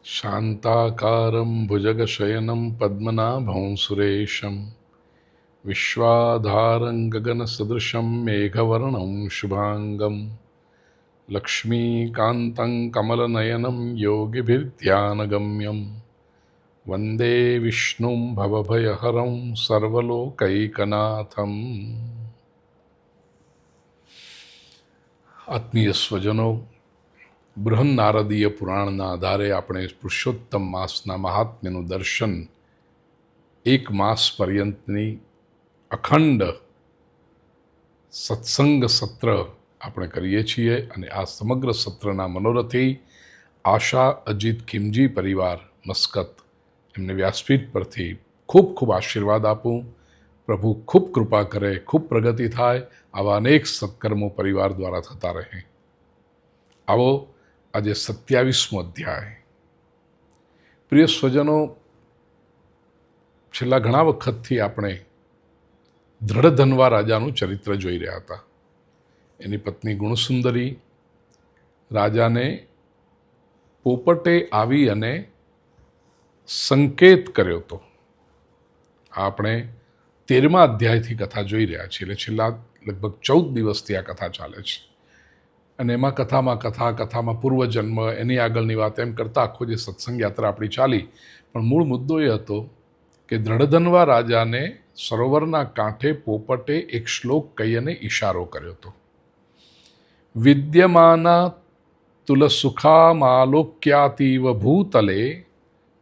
શાંતાકારಂ ભુજગશયનમ પદ્મનાભં સુરેશમ વિશ્વાધારં ગગનસદૃશં મેઘવર્ણં શુભાંગં લક્ષ્મીકાન્तं કમલનયनं યોગિભીર્ધ્યાનગમ્યં વંદે વિષ્ણું ભવભયહરં સર્વલોકૈકનાથમ. આત્મીય સ્વજનો, બૃહન્નારદીય પુરાણના આધારે આપણે પુરુષોત્તમ માસના મહાત્મ્યનું દર્શન એક માસ પર્યંતની અખંડ સત્સંગ સત્ર આપણે કરીએ છીએ. અને આ સમગ્ર સત્રના મનોરથી આશા અજીત ખીમજી પરિવાર મસ્કત, એમને વ્યાસપીઠ પરથી ખૂબ ખૂબ આશીર્વાદ આપું. પ્રભુ ખૂબ કૃપા કરે, ખૂબ પ્રગતિ થાય, આવા અનેક સત્કર્મો પરિવાર દ્વારા થતા રહે. આવો આજે 27મો અધ્યાય. પ્રિય સ્વજનો, છેલ્લા ઘણા વખતથી આપણે દ્રઢધનવા રાજાનું ચરિત્ર જોઈ રહ્યા હતા. એની પત્ની ગુણસુંદરી રાજાને પોપટે આવી અને સંકેત કર્યો હતો. આપણે 13મા અધ્યાયથી કથા જોઈ રહ્યા છીએ, એટલે છેલ્લા લગભગ 14 દિવસથી આ કથા ચાલે છે. અને એમાં કથામાં પૂર્વજન્મ, એની આગળની વાત એમ કરતાં આખો જે સત્સંગ યાત્રા આપણી ચાલી. પણ મૂળ મુદ્દો એ હતો કે દ્રઢધનવા રાજાને સરોવરના કાંઠે પોપટે એક શ્લોક કહી અને ઈશારો કર્યો હતો. વિદ્યમાના તુલસુખામાલોક્યાતીવ ભૂતલે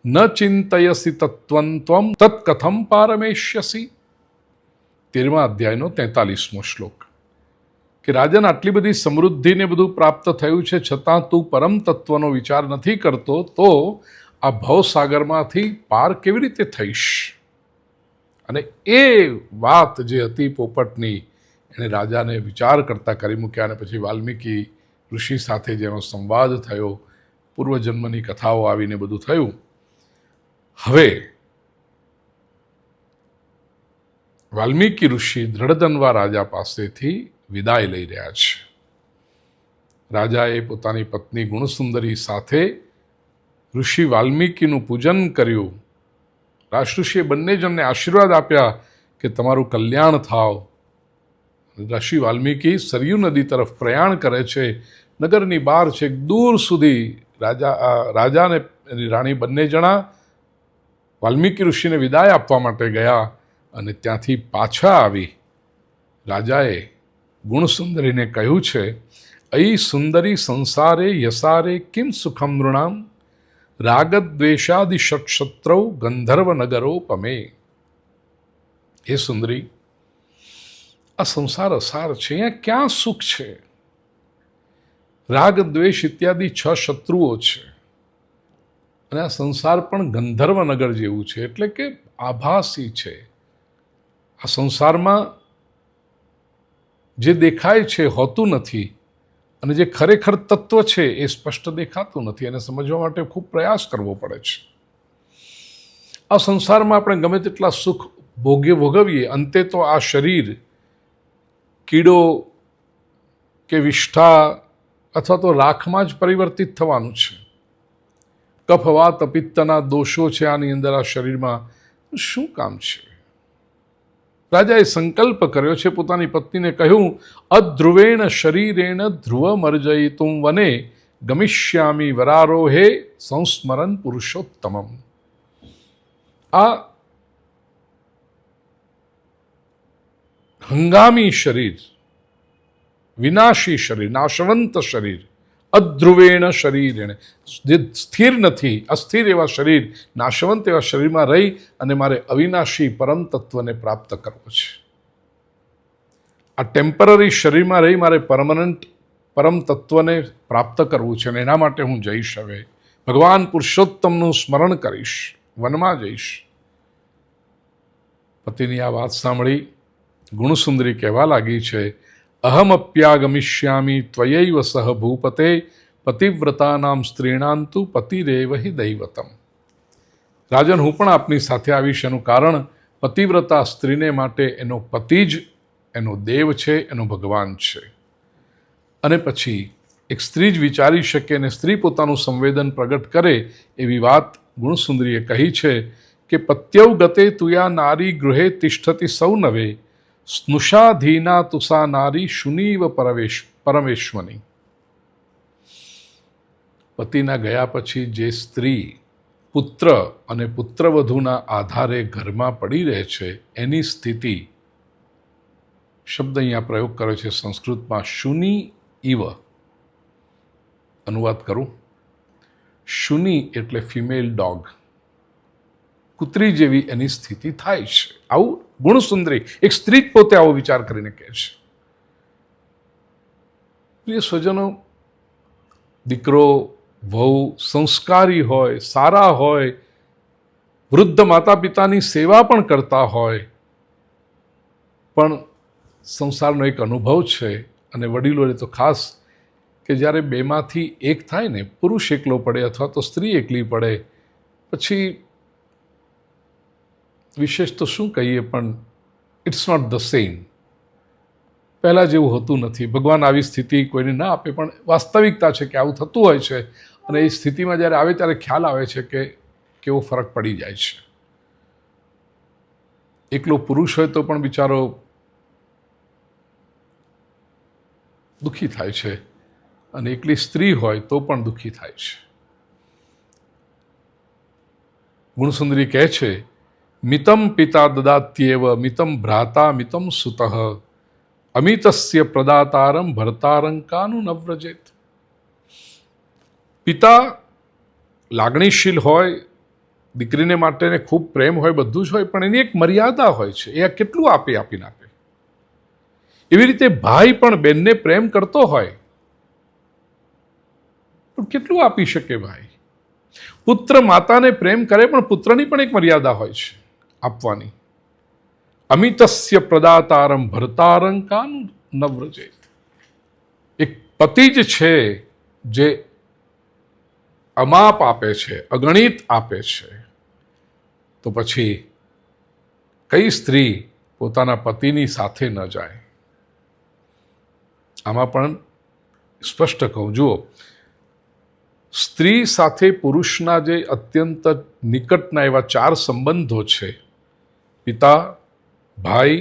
ન ચિંતયસી તત્વં ત્વં તત્કથમ પારમેષ્યસી. 13મા અધ્યાયનો 43મો શ્લોક. કે રાજાને આટલી બધી સમૃદ્ધિને બધું પ્રાપ્ત થયું છે, છતાં તું પરમ તત્વનો વિચાર નથી કરતો, તો આ ભવસાગરમાંથી પાર કેવી રીતે થઈશ? અને એ વાત જે હતી પોપટની, એણે રાજાને વિચાર કરતા કરી મૂક્યા. અને પછી વાલ્મીકી ઋષિ સાથે જેનો સંવાદ થયો, પૂર્વજન્મની કથાઓ આવીને બધું થયું. હવે વાલ્મીકી ઋષિ દ્રઢધનવા રાજા પાસેથી વિદાય લઈ રહ્યા છે. રાજાએ પોતાની પત્ની ગુણસુંદરી સાથે ઋષિ વાલ્મીકીનું પૂજન કર્યું. રાજઋષિએ બંને જણને આશીર્વાદ આપ્યા કે તમારું કલ્યાણ થાવ. ઋષિ વાલ્મીકી સરયુ નદી તરફ પ્રયાણ કરે છે. નગરની બહાર છે, દૂર સુધી રાજા અને એની રાણી બંને જણા વાલ્મીકી ઋષિને વિદાય આપવા માટે ગયા. અને ત્યાંથી પાછા આવી રાજાએ ગુણસુંદરીને કહ્યું છે, અયી સુંદરી સંસારે યસારે કિમ સુખમ નૃણામ રાગદ્વેષાદિ ષટ્શત્રૌ ગંધર્વ નગરોપમે. હે સુંદરી, આ સંસાર અસાર છે, અહીંયા ક્યાં સુખ છે? રાગ દ્વેષ ઇત્યાદિ 6 શત્રુઓ છે. અને આ સંસાર પણ ગંધર્વ નગર જેવું છે, એટલે કે આભાસી છે. આ સંસારમાં જે દેખાય છે હોતું નથી, અને જે ખરેખર તત્વ છે એ સ્પષ્ટ દેખાતું નથી. એને સમજવા માટે ખૂબ પ્રયાસ કરવો પડે છે. આ સંસારમાં આપણે ગમે તેટલા સુખ ભોગવીએ, અંતે તો આ શરીર કીડો કે વિષ્ઠા અથવા તો રાખમાં જ પરિવર્તિત થવાનું છે. કફ વાત પિત્તના દોષો છે આની અંદર, આ શરીરમાં શું કામ છે? રાજાએ સંકલ્પ કર્યો છે. પોતાની પત્નીને કહ્યું, અધ્રુવેણ શરીરેણ ધ્રુવમર્જયિતુમ વને ગમિષ્યામી વરારોહે સંસ્મરન પુરુષોત્તમમ. આ હંગામી શરીર, વિનાશી શરીર, નાશવંત શરીર, અધ્રુવેણ શરીરેણ, જે સ્થિર નથી, અસ્થિર એવા શરીર, નાશવંત એવા શરીરમાં રહી અને મારે અવિનાશી પરમ તત્વને પ્રાપ્ત કરવો છે. આ ટેમ્પરરી શરીરમાં રહી મારે પરમનન્ટ પરમ તત્વને પ્રાપ્ત કરવું છે. અને એના માટે હું જઈશ. હવે ભગવાન પુરુષોત્તમનું સ્મરણ કરીશ, વનમાં જઈશ. પતિની આ વાત સાંભળી ગુણસુંદરી કહેવા લાગી છે, અહમપ્યાગમિષ્યામિ ત્વયૈવ સહ ભૂપતે પતિવ્રતાનામ સ્ત્રીણાં તુ પતિરેવ હિ દૈવતમ. રાજન, હું પણ આપની સાથે આવીશ. એનું કારણ પતિવ્રતા સ્ત્રીને માટે એનો પતિ જ એનો દેવ છે, એનો ભગવાન છે. અને પછી એક સ્ત્રી જ વિચારી શકે અને સ્ત્રી પોતાનું સંવેદન પ્રગટ કરે એવી વાત ગુણસુંદરીએ કહી છે કે પત્યૌ ગતે તુયા નારી ગૃહે તિષ્ઠતિ સૌનવે સ્નુષાધીના તુસા નારી શુનીવ પરમેશ્વની. પતિના ગયા પછી જે સ્ત્રી પુત્ર અને પુત્રવધૂના આધારે ઘરમાં પડી રહે છે એની સ્થિતિ, શબ્દ અહીંયા પ્રયોગ કર્યો છે સંસ્કૃતમાં શુની ઇવ. અનુવાદ કરું. શુની એટલે ફિમેલ ડોગ, કૂતરી જેવી એની સ્થિતિ થાય છે. આવું ગુણસુંદરી એક સ્ત્રી જ પોતે આવો વિચાર કરીને કહે છે. પ્રિય સ્વજનો, દીકરો વહુ સંસ્કારી હોય, સારા હોય, વૃદ્ધ માતા પિતાની સેવા પણ કરતા હોય, પણ સંસારનો એક અનુભવ છે અને વડીલોને તો ખાસ કે જ્યારે બેમાંથી એક થાય ને, પુરુષ એકલો પડે અથવા તો સ્ત્રી એકલી પડે, પછી વિશેષ તો શું કહીએ, પણ ઇટ્સ નોટ ધ સેમ. પહેલાં જેવું હોતું નથી. ભગવાન આવી સ્થિતિ કોઈને ના આપે, પણ વાસ્તવિકતા છે કે આવું થતું હોય છે. અને એ સ્થિતિમાં જ્યારે આવે ત્યારે ખ્યાલ આવે છે કે કેવો ફરક પડી જાય છે. એકલો પુરુષ હોય તો પણ બિચારો દુઃખી થાય છે, અને એકલી સ્ત્રી હોય તો પણ દુઃખી થાય છે. ગુણસુંદરી કહે છે, મિતમ પિતા દદાત્યેવ મિતમ ભ્રાતા મિતમ સુતઃ અમિતસ્ય પ્રદાતારમ ભર્તારંકાનું ન વ્રજેત. પિતા લાગણીશીલ હોય, દીકરીને માટેને ખૂબ પ્રેમ હોય, બધું જ હોય, પણ એની એક મર્યાદા હોય છે. એ કેટલું આપીને આપે. એવી રીતે ભાઈ પણ બેનને પ્રેમ કરતો હોય, પણ કેટલું આપી શકે ભાઈ? પુત્ર માતાને પ્રેમ કરે, પણ પુત્રની પણ એક મર્યાદા હોય છે આપવાની. અમિતસ્ય પ્રદાતારમ ભર્તારંકાનું ન વ્રજેત. એક પતિ જ છે જે અમાપ આપે છે, અગણિત આપે છે, તો પછી કઈ સ્ત્રી પોતાના પતિની સાથે ન જાય? આમાં પણ સ્પષ્ટ કહું, જુઓ, સ્ત્રી સાથે પુરુષના જે અત્યંત નિકટના એવા 4 સંબંધો છે, પિતા, ભાઈ,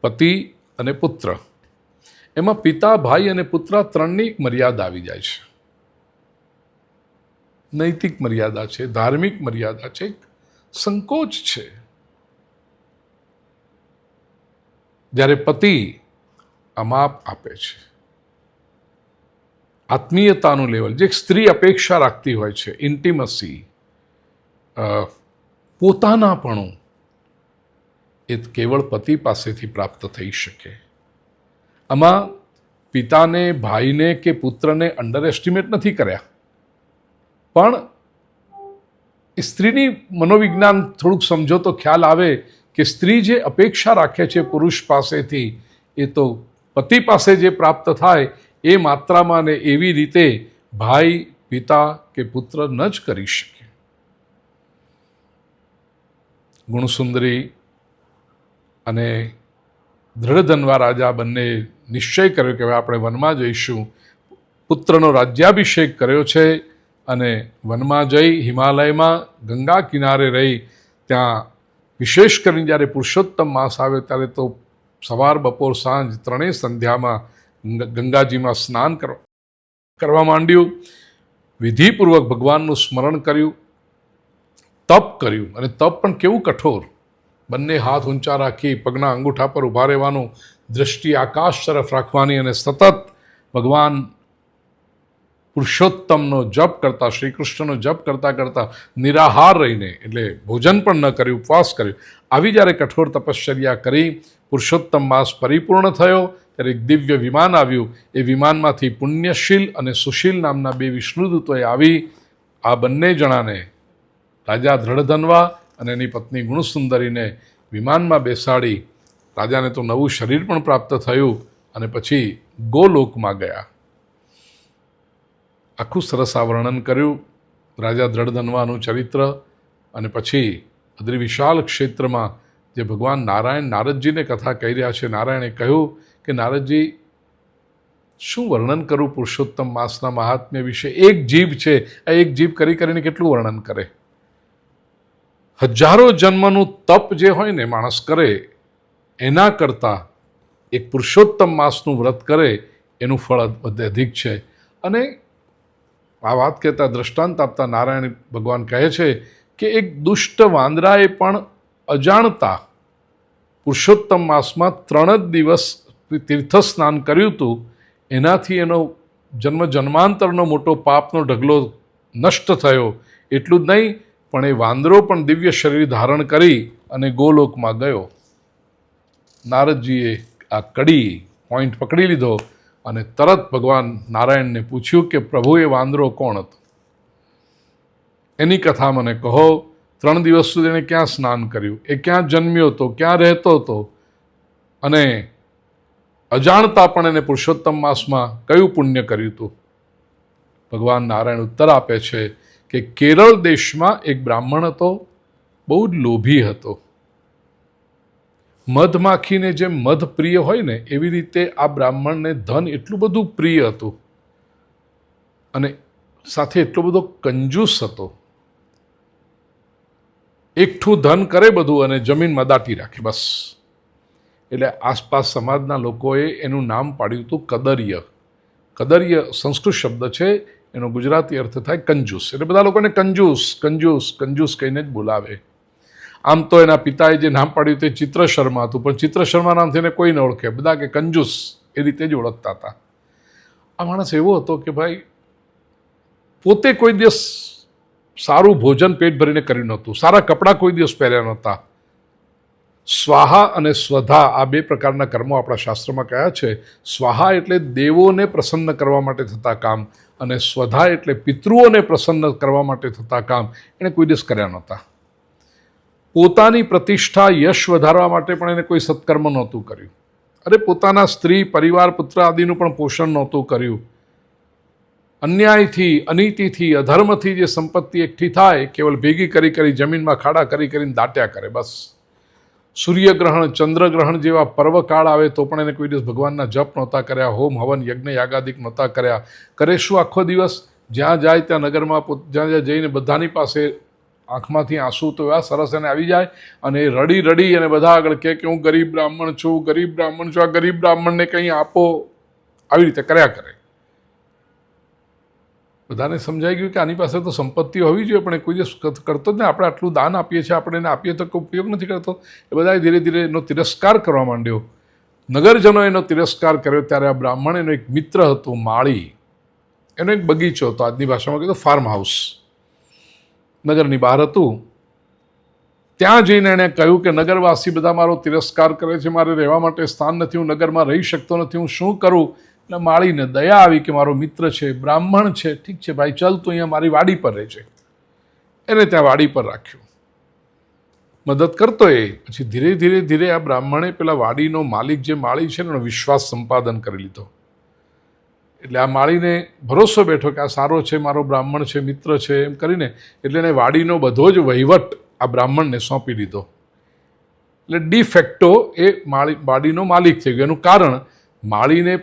પતિ અને પુત્ર. એમાં પિતા, ભાઈ અને પુત્ર ત્રણની એક મર્યાદા આવી જાય છે. નૈતિક મર્યાદા છે, ધાર્મિક મર્યાદા છે, સંકોચ છે. જ્યારે પતિ અમાપ આપે છે, આત્મીયતાનું લેવલ જે સ્ત્રી અપેક્ષા રાખતી હોય છે, ઇન્ટિમસી, પોતાનાપણું, એ કેવળ પતિ પાસેથી પ્રાપ્ત થઈ શકે. આમાં પિતાને, ભાઈને કે પુત્રને અંડર એસ્ટિમેટ નથી કર્યા, પણ સ્ત્રીની મનોવિજ્ઞાન થોડુંક સમજો તો ખ્યાલ આવે કે સ્ત્રી જે અપેક્ષા રાખે છે પુરુષ પાસેથી, એ તો પતિ પાસે જે પ્રાપ્ત થાય એ માત્રામાં ને એવી રીતે ભાઈ, પિતા કે પુત્ર ન જ કરી શકે. ગુણસુંદરી અને દ્રઢધન્વા રાજા બંને નિશ્ચય કર્યો કે હવે આપણે વનમાં જઈશું. પુત્રનો રાજ્યાભિષેક કર્યો છે અને વનમાં જઈ હિમાલયમાં ગંગા કિનારે રહી, ત્યાં વિશેષ કરીને જ્યારે પુરુષોત્તમ માસ આવે ત્યારે તો સવાર, બપોર, સાંજ ત્રણેય સંધ્યામાં ગંગાજીમાં સ્નાન કરવા માંડ્યું. વિધિપૂર્વક ભગવાનનું સ્મરણ કર્યું, તપ કર્યું. અને તપ પણ કેવું કઠોર! બંને હાથ ઊંચા રાખી પગના અંગૂઠા પર ઊભા રહેવાનું, દૃષ્ટિ આકાશ તરફ રાખવાની અને સતત ભગવાન પુરુષોત્તમનો જપ કરતા, શ્રી કૃષ્ણનો જપ કરતાં કરતાં નિરાહાર રહીને, એટલે ભોજન પણ ન કર્યું, ઉપવાસ કર્યો. આવી જ્યારે કઠોર તપશ્ચર્યા કરી પુરુષોત્તમ માસ પરિપૂર્ણ થયો ત્યારે એક દિવ્ય વિમાન આવ્યું. એ વિમાનમાંથી પુણ્યશીલ અને સુશીલ નામના 2 વિષ્ણુદૂતોએ આવી આ બંને જણાને, રાજા દ્રઢધન્વા અને એની પત્ની ગુણસુંદરીને વિમાનમાં બેસાડી. રાજાને તો નવું શરીર પણ પ્રાપ્ત થયું અને પછી ગોલોકમાં ગયા. આખું સરસ આ વર્ણન કર્યું રાજા દ્રઢધન્વાનું ચરિત્ર. અને પછી અદ્રિ વિશાળ ક્ષેત્રમાં જે ભગવાન નારાયણ નારદજીને કથા કહી રહ્યા છે, નારાયણે કહ્યું કે નારદજી, શું વર્ણન કરું પુરુષોત્તમ માસના મહાત્મ્ય વિશે? એક જીભ છે, આ એક જીભ કરી કરીને કેટલું વર્ણન કરે. હજારો જન્મનું તપ જે હોય ને માણસ કરે એના કરતાં એક પુરુષોત્તમ માસનું વ્રત કરે એનું ફળ અધિક છે. અને આ વાત કહેતા દ્રષ્ટાંત આપતા નારાયણ ભગવાન કહે છે કે એક દુષ્ટ વાંદરાએ પણ અજાણતા પુરુષોત્તમ માસમાં 3 જ દિવસ તીર્થ સ્નાન કર્યું હતું. એનાથી એનો જન્માંતરનો મોટો પાપનો ઢગલો નષ્ટ થયો. એટલું જ નહીં, પણ એ વાંદરો પણ દિવ્ય શરીર ધારણ કરી અને ગોલોકમાં ગયો. નારદજીએ આ કડી પોઈન્ટ પકડી લીધો અને તરત ભગવાન નારાયણને પૂછ્યું કે પ્રભુ, એ વાંદરો કોણ હતો? એની કથા મને કહો. 3 દિવસ સુધી એને ક્યાં સ્નાન કર્યું? એ ક્યાં જન્મ્યો હતો? ક્યાં રહેતો હતો? અને અજાણતા પણ એને પુરુષોત્તમ માસમાં કયું પુણ્ય કર્યું હતું? ભગવાન નારાયણ ઉત્તર આપે છે કે કેરળ દેશમાં એક બ્રાહ્મણ હતો, બહુ જ લોભી હતો. મધમાખીને જેમ મધ પ્રિય હોય ને એવી રીતે આ બ્રાહ્મણને ધન એટલું બધું પ્રિય હતું અને સાથે એટલો બધો કંજૂસ હતો. એકઠું ધન કરે બધું અને જમીનમાં દાટી રાખે બસ. એટલે આસપાસ સમાજના લોકોએ એનું નામ પાડ્યું હતું કદર્ય. કદર્ય સંસ્કૃત શબ્દ છે, એનો ગુજરાતી અર્થ થાય કંજૂસ. એટલે બધા લોકોને કંજૂસ કંજૂસ કંજૂસ કહીને જ બોલાવે. આમ તો એના પિતાએ જે નામ પાડ્યું તે ચિત્ર શર્મા હતું, પણ ચિત્ર શર્મા નામથી એને કોઈ ન ઓળખે, બધા કે કંજૂસ એ રીતે જ ઓળખતા હતા. આ માણસ એવો હતો કે ભાઈ પોતે કોઈ દિવસ સારું ભોજન પેટ ભરીને કર્યું નહોતું, સારા કપડાં કોઈ દિવસ પહેર્યા નહોતા. સ્વાહા અને સ્વધા આ 2 પ્રકારના કર્મો આપણા શાસ્ત્રમાં કયા છે. સ્વાહા એટલે દેવોને પ્રસન્ન કરવા માટે થતા કામ, અને સ્વધા એટલે પિતૃઓને પ્રસન્ન કરવા માટે થતા કામ એણે કોઈ દિવસ કર્યા નહોતા. પોતાની પ્રતિષ્ઠા યશ વધારવા માટે પણ એને કોઈ સત્કર્મ નહોતું કર્યું. અરે પોતાના સ્ત્રી પરિવાર પુત્ર આદિનું પણ પોષણ નહોતું કર્યું. અન્યાયથી અનીતિથી અધર્મથી જે સંપત્તિ એકઠી થાય કેવલ ભેગી કરી કરી જમીનમાં ખાડા કરી કરીને દાટ્યા કરે બસ. સૂર્યગ્રહણ ચંદ્રગ્રહણ જેવા પર્વકાળ આવે તો પણ એને કોઈ દિવસ ભગવાનના જપ નહોતા કર્યા, હોમ હવન યજ્ઞ યાગાદિક નહોતા કર્યા. કરે શું આખો દિવસ? જ્યાં જાય ત્યાં નગરમાં જ્યાં જ્યાં જઈને બધાની પાસે આંખમાંથી આંસુ તો એવા સરસ એને આવી જાય અને એ રડી રડી અને બધા આગળ કહે કે હું ગરીબ બ્રાહ્મણ છું, ગરીબ બ્રાહ્મણ છું, આ ગરીબ બ્રાહ્મણને કંઈ આપો, આવી રીતે કર્યા કરે. બધાને સમજાઈ ગયું કે આની પાસે તો સંપત્તિ હોવી જોઈએ પણ એ કોઈ દિવસ કરતો જ નહીં. આપણે આટલું દાન આપીએ છીએ, આપણે એને આપીએ તો કોઈ ઉપયોગ નથી કરતો. એ બધાએ ધીરે ધીરે એનો તિરસ્કાર કરવા માંડ્યો. નગરજનો એનો તિરસ્કાર કર્યો ત્યારે આ બ્રાહ્મણ એનો એક મિત્ર હતો માળી, એનો એક બગીચો હતો, આજની ભાષામાં કીધું ફાર્મ હાઉસ, નગરની બહાર હતું. ત્યાં જઈને એણે કહ્યું કે નગરવાસી બધા મારો તિરસ્કાર કરે છે, મારે રહેવા માટે સ્થાન નથી, હું નગરમાં રહી શકતો નથી, હું શું કરું? એટલે માળીને દયા આવી કે મારો મિત્ર છે, બ્રાહ્મણ છે, ઠીક છે ભાઈ ચાલ તું અહીંયા મારી વાડી પર રહે છે. એને ત્યાં વાડી પર રાખ્યો, મદદ કરતો. એ પછી ધીરે ધીરે ધીરે આ બ્રાહ્મણે પેલા વાડીનો માલિક જે માળી છે એનો વિશ્વાસ સંપાદન કરી લીધો. એટલે આ માળીને ભરોસો બેઠો કે આ સારો છે, મારો બ્રાહ્મણ છે, મિત્ર છે, એમ કરીને એટલે એને વાડીનો બધો જ વહીવટ આ બ્રાહ્મણને સોંપી દીધો. એટલે ડી ફેક્ટો એ વાડીનો માલિક થઈ ગયો. એનું કારણ માળીને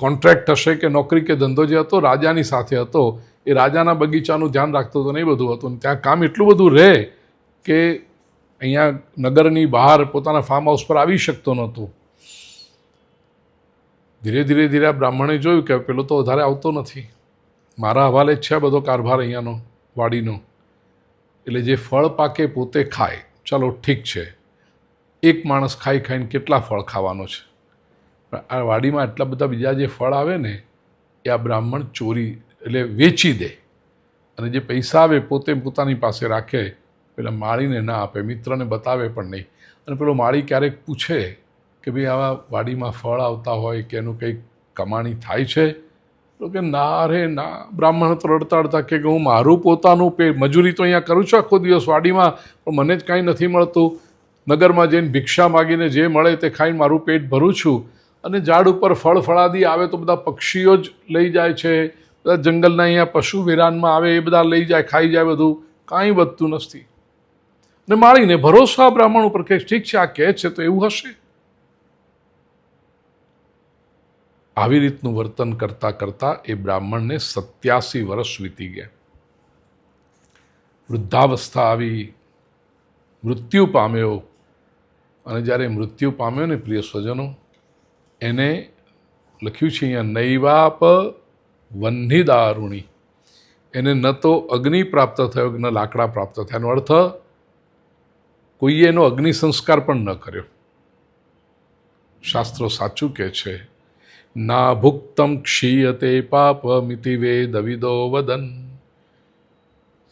કોન્ટ્રાક્ટ હશે કે નોકરી કે ધંધો જે હતો રાજાની સાથે હતો, એ રાજાના બગીચાનું ધ્યાન રાખતો હતો, નહીં બધું હતું. ત્યાં કામ એટલું બધું રહે કે અહીંયા નગરની બહાર પોતાના ફાર્મ હાઉસ પર આવી શકતો નહોતો. ધીરે ધીરે ધીરે આ બ્રાહ્મણે જોયું કે પેલો તો વધારે આવતો નથી, મારા હવાલે જ છે બધો કારભાર અહીંયાનો વાડીનો. એટલે જે ફળ પાકે પોતે ખાય, ચાલો ઠીક છે, એક માણસ ખાઈ ખાઈને કેટલા ફળ ખાવાનો છે? પણ આ વાડીમાં આટલા બધા બીજા જે ફળ આવે ને એ આ બ્રાહ્મણ ચોરી એટલે વેચી દે અને જે પૈસા આવે પોતે પોતાની પાસે રાખે, પેલા માળીને ના આપે, મિત્રને બતાવે પણ નહીં. અને પેલો માળી ક્યારેક પૂછે કે ભાઈ આવા વાડીમાં ફળ આવતા હોય કે એનું કંઈક કમાણી થાય છે? તો કે ના રે ના. બ્રાહ્મણ તો રડતા રડતા કે હું મારું પોતાનું મજૂરી તો અહીંયા કરું છું આખો દિવસ વાડીમાં, પણ મને જ કાંઈ નથી મળતું. નગરમાં જઈને ભિક્ષા માગીને જે મળે તે ખાઈને મારું પેટ ભરું છું. અને ઝાડ ઉપર ફળ ફળાદી આવે તો બધા પક્ષીઓ જ લઈ જાય છે, બધા જંગલના અહીંયા પશુ વિરાનમાં આવે એ બધા લઈ જાય, ખાઈ જાય, બધું કાંઈ વધતું નથી. ને માળીને ભરોસો આ બ્રાહ્મણ ઉપર કે ઠીક છે આ કહે છે તો એવું હશે. આવી રીતનું વર્તન કરતાં કરતાં એ બ્રાહ્મણને 87 વર્ષ વીતી ગયા. વૃદ્ધાવસ્થા આવી, મૃત્યુ પામ્યો. અને જ્યારે મૃત્યુ પામ્યો ને પ્રિય સ્વજનો, એને લખ્યું છે અહીંયા નૈવાપ વહ્નિદારુણી, એને ન તો અગ્નિ પ્રાપ્ત થયો ન લાકડા પ્રાપ્ત થયા. એનો અર્થ કોઈએ એનો અગ્નિ સંસ્કાર પણ ન કર્યો. શાસ્ત્રો સાચું કહે છે, ના ભુક્તમ ક્ષીયતે પાપમિતિ વેદવિદો વદન.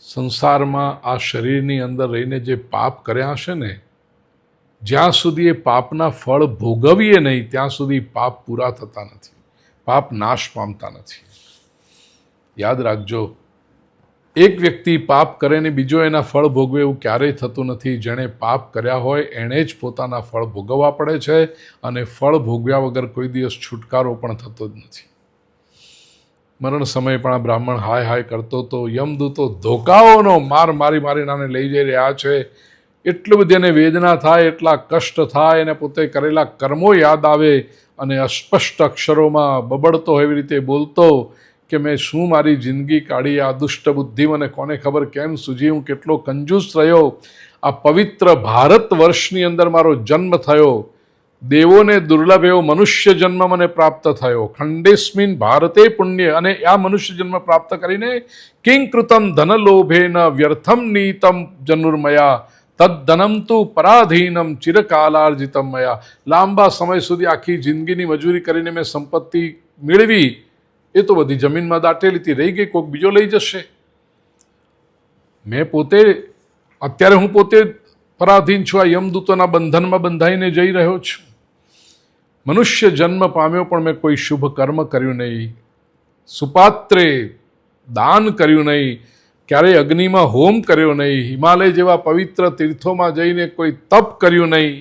સંસારમાં આ શરીરની અંદર રહીને જે પાપ કર્યા હશે ને, જ્યાં સુધી એ પાપના ફળ ભોગવીએ નહીં ત્યાં સુધી પાપ પૂરા થતા નથી, પાપ નાશ પામતા નથી. યાદ રાખજો, એક વ્યક્તિ પાપ કરે ને બીજો એના ફળ ભોગવે એવું ક્યારેય થતું નથી. જેણે પાપ કર્યા હોય એણે જ પોતાના ફળ ભોગવવા પડે છે, અને ફળ ભોગવ્યા વગર કોઈ દિવસ છુટકારો પણ થતો જ નથી. મરણ સમયે પણ આ બ્રાહ્મણ હાય હાય કરતો તો યમદૂતો ધોકાઓનો માર મારી આને લઈ જઈ રહ્યા છે. એટલું બધી એને વેદના થાય, એટલા કષ્ટ થાય, એને પોતે કરેલા કર્મો યાદ આવે અને અસ્પષ્ટ અક્ષરોમાં બબડતો એવી રીતે બોલતો કે મેં શું મારી જિંદગી કાઢી, આ દુષ્ટ બુદ્ધિ મને કોને ખબર કેમ સૂજી, હું કેટલો કંજૂસ રહ્યો. આ પવિત્ર ભારત વર્ષની અંદર મારો જન્મ થયો, દેવોને દુર્લભ એવો મનુષ્ય જન્મ મને પ્રાપ્ત થયો. ખંડેસ્મિન ભારતે પુણ્ય. અને આ મનુષ્ય જન્મ પ્રાપ્ત કરીને કિંકૃતમ ધનલોભેન વ્યર્થમ નીતમ જનુર્મયા તદ્ધનમ તુ પરાધીનમ ચિરકાલાર્જિતમ મયા. લાંબા સમય સુધી આખી જિંદગીની મજૂરી કરીને મેં સંપત્તિ મેળવી, એ તો બધી જમીનમાં દાટેલી હતી, રહી ગઈ, કોઈક બીજો લઈ જશે. અત્યારે હું પોતે પરાધીન છું, આ યમદૂતોના બંધનમાં બંધાઈને જઈ રહ્યો છું. મનુષ્ય જન્મ પામ્યો પણ મેં કોઈ શુભ કર્મ કર્યું નહીં, સુપાત્રે દાન કર્યું નહીં, ક્યારેય અગ્નિમાં હોમ કર્યો નહીં, હિમાલય જેવા પવિત્ર તીર્થોમાં જઈને કોઈ તપ કર્યું નહીં,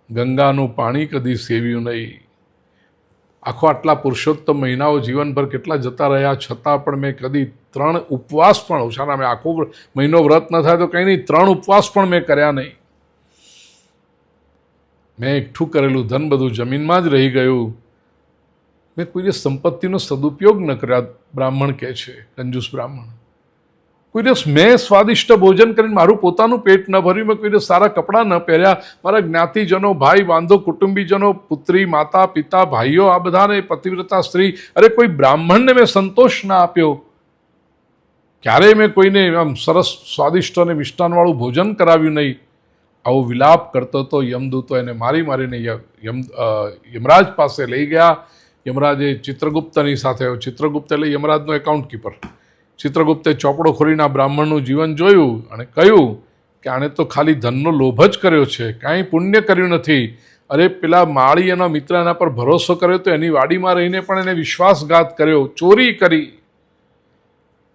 ગંગાનું પાણી કદી સેવ્યું નહીં. આટલા પુરુષોત્તમ મહિનાઓ જીવનભર કેટલા જતા રહ્યા છતાં પણ મેં કદી 3 ઉપવાસ પણ, ઓછાના મેં આખો મહિનો વ્રત ન થાય તો કંઈ નહીં, 3 ઉપવાસ પણ મેં કર્યા નહીં. મેં એકઠું કરેલું ધન બધું જમીનમાં જ રહી ગયું. મેં કોઈ દિવસ સંપત્તિનો સદુપયોગ ન કર્યા. બ્રાહ્મણ કહે છે, કંજૂસ બ્રાહ્મણ. કોઈ દિવસ મેં સ્વાદિષ્ટ ભોજન કરીને મારું પોતાનું પેટ ન ભર્યું, મેં કોઈ દિવસ સારા કપડાં ન પહેર્યા. મારા જ્ઞાતિજનો, ભાઈ બાંધો, કુટુંબીજનો, પુત્રી, માતા પિતા, ભાઈઓ, આ બધાને, પતિવ્રતા સ્ત્રી, અરે કોઈ બ્રાહ્મણને મેં સંતોષ ના આપ્યો. ક્યારેય મેં કોઈને આમ સરસ સ્વાદિષ્ટ અને મિષ્ટાનવાળું ભોજન કરાવ્યું નહીં. આવો વિલાપ કરતો તો યમદૂતો એને મારીને યમરાજ પાસે લઈ ગયા. યમરાજે ચિત્રગુપ્તની સાથે આવ્યો. ચિત્રગુપ્ત એટલે યમરાજનો એકાઉન્ટ કીપર. ચિત્રગુપ્તે ચોપડો ખોલીને આ બ્રાહ્મણનું જીવન જોયું અને કહ્યું કે આણે તો ખાલી ધનનો લોભ જ કર્યો છે, કાંઈ પુણ્ય કર્યું નથી. અરે પેલા માળી એના મિત્ર એના પર ભરોસો કર્યો તો એની વાડીમાં રહીને પણ એને વિશ્વાસઘાત કર્યો, ચોરી કરી.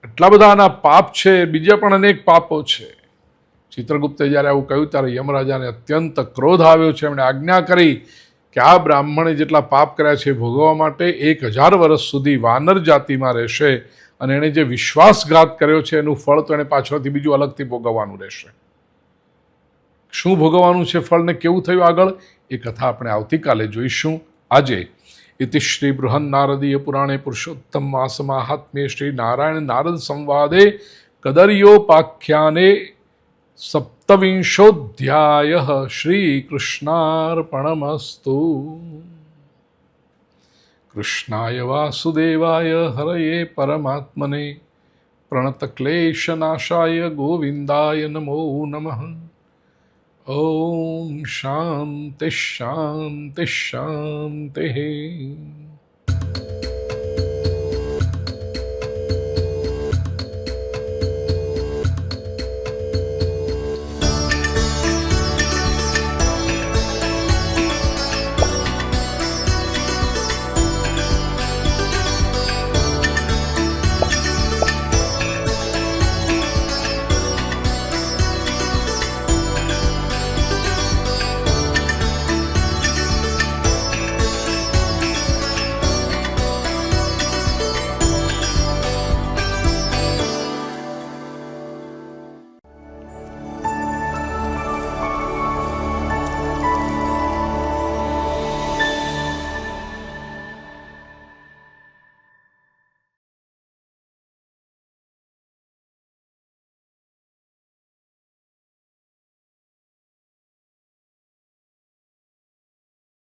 એટલા બધા આના પાપ છે, બીજા પણ અનેક પાપો છે. ચિત્રગુપ્તે જ્યારે આવું કહ્યું ત્યારે યમરાજાને અત્યંત ક્રોધ આવ્યો છે. એમણે આજ્ઞા કરી કે આ બ્રાહ્મણે જેટલા પાપ કર્યા છે ભોગવવા માટે 1000 વર્ષ સુધી વાનર જાતિમાં રહેશે, અને એણે જે વિશ્વાસઘાત કર્યો છે એનું ફળ તો એણે પાછળથી બીજું અલગથી ભોગવવાનું રહેશે. શું ભોગવવાનું છે ફળ ને કેવું થયું આગળ, એ કથા આપણે આવતીકાલે જોઈશું. આજે ઇતિ શ્રી બૃહન નારદીય પુરાણે પુરુષોત્તમ માસ માહાત્મ્ય શ્રી નારાયણ નારદ સંવાદે કદર્યોપાખ્યાને 27ોऽધ્યાયઃ. શ્રી કૃષ્ણાર્પણમસ્તુ. કૃષ્ણાય વાસુદેવાય હરયે પરમાત્મને પ્રણતક્લેશનાશાય ગોવિંદાય નમો નમઃ. ઓમ શાંતિ શાંતિ શાંતિ.